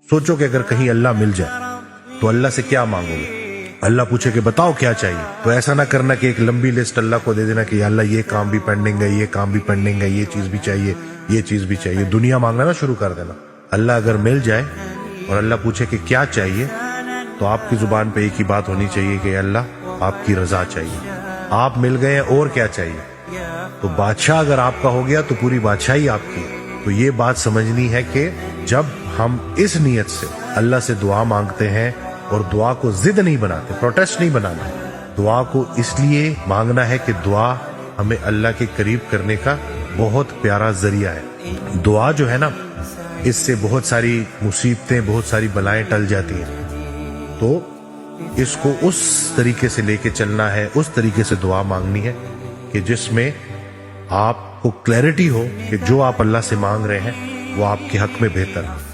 सोचो कि अगर कहीं अल्लाह मिल जाए तो अल्लाह से क्या मांगोगे? अल्लाह पूछे कि बताओ क्या चाहिए, तो ऐसा ना करना कि एक लंबी लिस्ट अल्लाह को दे देना कि अल्लाह ये काम भी पेंडिंग है, ये काम भी पेंडिंग है, ये चीज भी चाहिए, ये चीज भी चाहिए, दुनिया मांगना ना शुरू कर देना। अल्लाह अगर मिल जाए और अल्लाह पूछे कि क्या चाहिए, तो आपकी जुबान पे एक ही बात होनी चाहिए कि अल्लाह आपकी रजा चाहिए। आप मिल गए और क्या चाहिए? तो बादशाह अगर आपका हो गया तो पूरी बादशाही आपकी है। तो ये बात समझनी है कि जब हम इस नीयत से अल्लाह से दुआ मांगते हैं और दुआ को जिद नहीं बनाते, प्रोटेस्ट नहीं बनाना, दुआ को इसलिए मांगना है कि दुआ हमें अल्लाह के करीब करने का बहुत प्यारा जरिया है। दुआ जो है ना, इससे बहुत सारी मुसीबतें, बहुत सारी बलाएं टल जाती हैं। तो इसको उस तरीके से लेके चलना है, उस तरीके से दुआ मांगनी है कि जिसमें आपको क्लैरिटी हो कि जो आप अल्लाह से मांग रहे हैं वो आपके हक में बेहतर है।